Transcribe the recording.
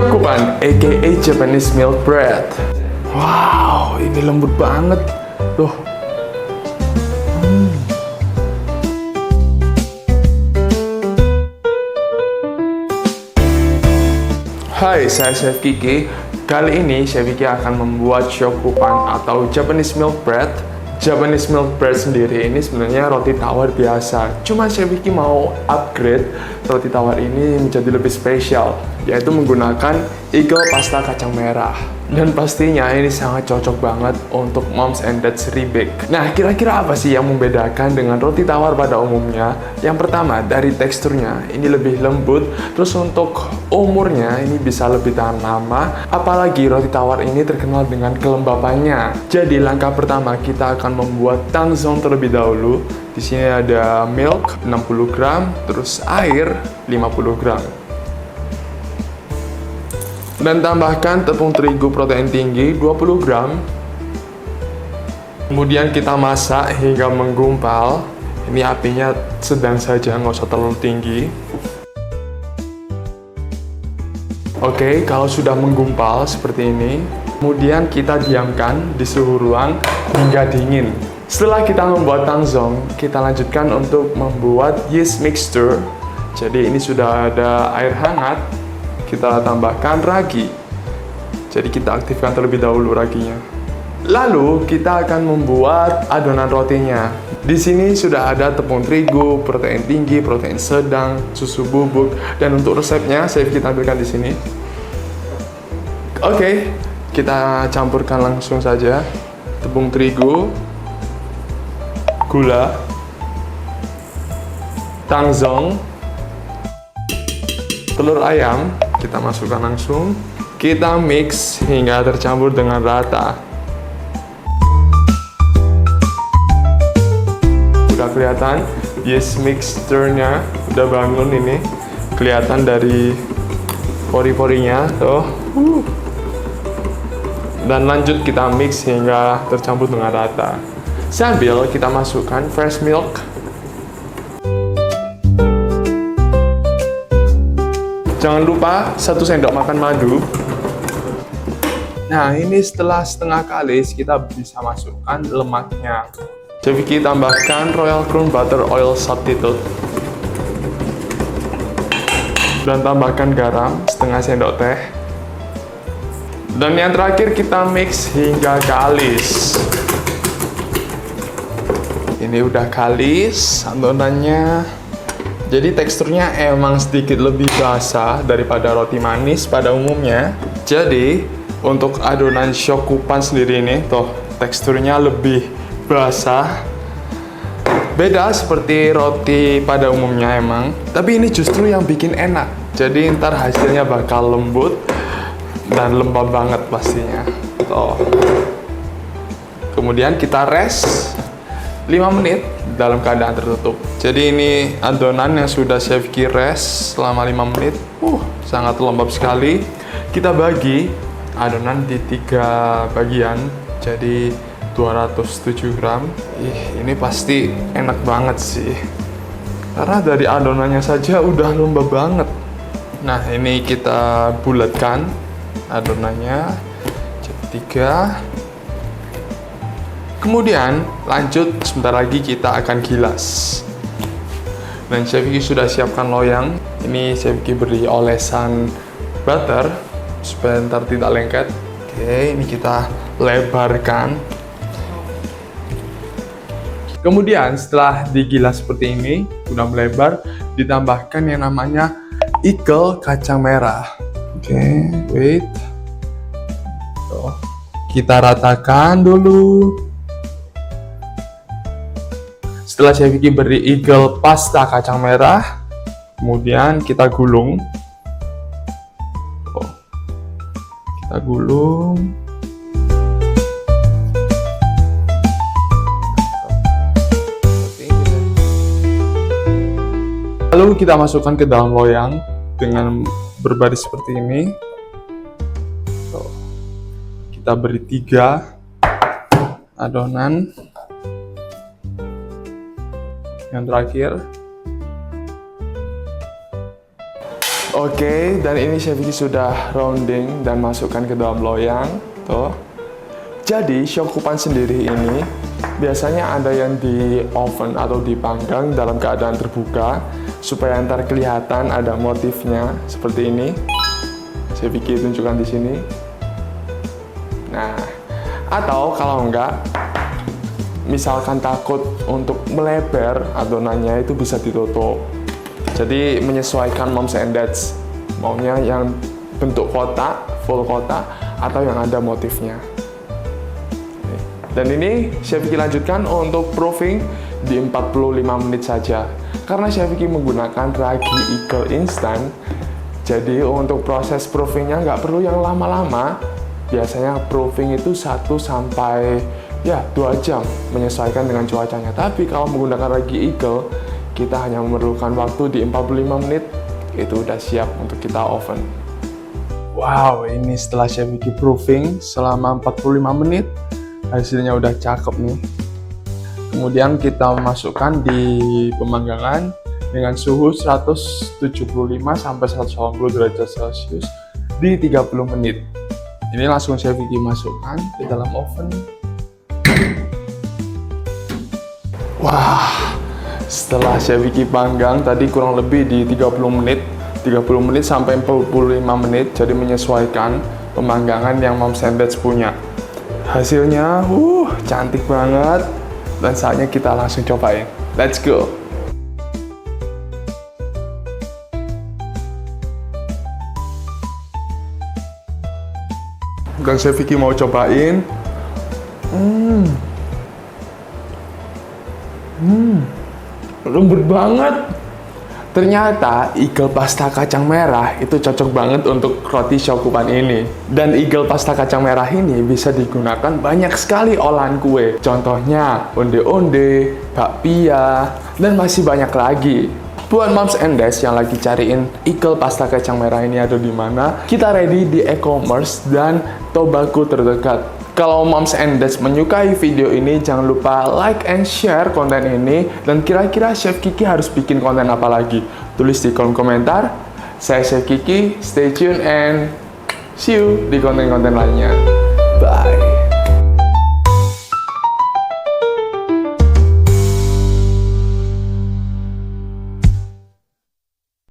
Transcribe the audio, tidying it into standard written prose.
Shokupan, aka Japanese Milk Bread. Wow, ini lembut banget. Tuh. Hai, saya Chef Kiki. Kali ini Chef Kiki akan membuat shokupan atau Japanese Milk Bread. Japanese Milk Bread sendiri ini sebenarnya roti tawar biasa. Cuma Chef Kiki mau upgrade roti tawar ini menjadi lebih spesial, yaitu menggunakan Eagle pasta kacang merah. Dan pastinya ini sangat cocok banget untuk moms and dads rebake. Nah, kira-kira apa sih yang membedakan dengan roti tawar pada umumnya? Yang pertama, dari teksturnya ini lebih lembut. Terus untuk umurnya ini bisa lebih tahan lama. Apalagi roti tawar ini terkenal dengan kelembapannya. Jadi langkah pertama kita akan membuat tangzong terlebih dahulu. Di sini ada milk 60 gram, terus air 50 gram. Dan tambahkan tepung terigu protein tinggi 20 gram. Kemudian kita masak hingga menggumpal. Ini apinya sedang saja, nggak usah terlalu tinggi. Oke, kalau sudah menggumpal seperti ini, kemudian kita diamkan di suhu ruang hingga dingin. Setelah kita membuat tangzong, kita lanjutkan untuk membuat yeast mixture. Jadi ini sudah ada air hangat. Kita tambahkan ragi. Jadi kita aktifkan terlebih dahulu raginya. Lalu kita akan membuat adonan rotinya. Di sini sudah ada tepung terigu, protein tinggi, protein sedang, susu bubuk, dan untuk resepnya saya kita tampilkan di sini. Oke, kita campurkan langsung saja tepung terigu, gula, tangzong, telur ayam. Kita masukkan langsung, kita mix hingga tercampur dengan rata. Udah kelihatan yeast mixture-nya udah bangun ini, kelihatan dari pori-porinya tuh. Dan lanjut kita mix hingga tercampur dengan rata. Sambil kita masukkan fresh milk. Jangan lupa 1 sendok makan madu. Nah, ini setelah setengah kalis kita bisa masukkan lemaknya. Jadi kita tambahkan Royal Crown Butter Oil Substitute. Dan tambahkan garam setengah sendok teh. Dan yang terakhir kita mix hingga kalis. Ini udah kalis adonannya. Jadi teksturnya emang sedikit lebih basah daripada roti manis pada umumnya. Jadi untuk adonan shokupan sendiri ini tuh teksturnya lebih basah. Beda seperti roti pada umumnya emang. Tapi ini justru yang bikin enak. Jadi ntar hasilnya bakal lembut dan lembab banget pastinya. Tuh. Kemudian kita rest 5 menit dalam keadaan tertutup. Jadi ini adonan yang sudah Chef Kiki rest selama 5 menit. Sangat lembab sekali. Kita bagi adonan di 3 bagian. Jadi 207 gram. Ini pasti enak banget sih. Karena dari adonannya saja udah lembab banget. Nah, ini kita bulatkan adonannya. Jadi 3. Kemudian lanjut sebentar lagi kita akan gilas. Dan Chef Kiki sudah siapkan loyang. Ini Chef Kiki beri olesan butter supaya ntar tidak lengket. Oke, ini kita lebarkan. Kemudian setelah digilas seperti ini, udah melebar, ditambahkan yang namanya Eagle kacang merah. Oke, wait. Tuh. Kita ratakan dulu. Setelah Chef Kiki beri Eagle pasta kacang merah, kemudian kita gulung. Kita gulung. Lalu kita masukkan ke dalam loyang dengan berbaris seperti ini. Kita beri 3 adonan. Yang terakhir Oke, dan ini Chef Kiki sudah rounding dan masukkan ke dalam loyang. Tuh. Jadi, Shokupan sendiri ini biasanya ada yang di oven atau dipanggang dalam keadaan terbuka supaya ntar kelihatan ada motifnya seperti ini. Chef Kiki tunjukkan di sini. Nah, atau kalau enggak, misalkan takut untuk melebar adonannya itu bisa ditutup. Jadi menyesuaikan moms and dads, maunya yang bentuk kotak, full kotak, atau yang ada motifnya. Dan ini Chef Kiki lanjutkan untuk proofing di 45 menit saja. Karena Chef Kiki menggunakan ragi Eagle instan, jadi untuk proses proofingnya nggak perlu yang lama-lama. Biasanya proofing itu 1 sampai 2 jam, menyesuaikan dengan cuacanya. Tapi kalau menggunakan ragi Eagle, kita hanya memerlukan waktu di 45 menit, itu udah siap untuk kita oven. Wow, ini setelah Chef Kiki proofing selama 45 menit, hasilnya udah cakep nih. Kemudian kita masukkan di pemanggangan dengan suhu 175 sampai 180 derajat Celcius di 30 menit. Ini langsung Chef Kiki masukkan ke dalam oven. Wah, setelah Chef Kiki panggang tadi kurang lebih di 30 menit sampai 45 menit, jadi menyesuaikan pemanggangan yang Moms and Dads punya. Hasilnya cantik banget, dan saatnya kita langsung cobain. Let's go. Dan Chef Kiki mau cobain. Lembut banget. Ternyata Eagle pasta kacang merah itu cocok banget untuk roti Shokupan ini. Dan Eagle pasta kacang merah ini bisa digunakan banyak sekali olahan kue. Contohnya onde-onde, bakpia, dan masih banyak lagi. Buat Moms and Dads yang lagi cariin Eagle pasta kacang merah ini ada di mana, kita ready di e-commerce dan toko terdekat. Kalau Moms and Dads menyukai video ini, jangan lupa like and share konten ini. Dan kira-kira Chef Kiki harus bikin konten apa lagi? Tulis di kolom komentar. Saya Chef Kiki, stay tune and see you di konten-konten lainnya. Bye!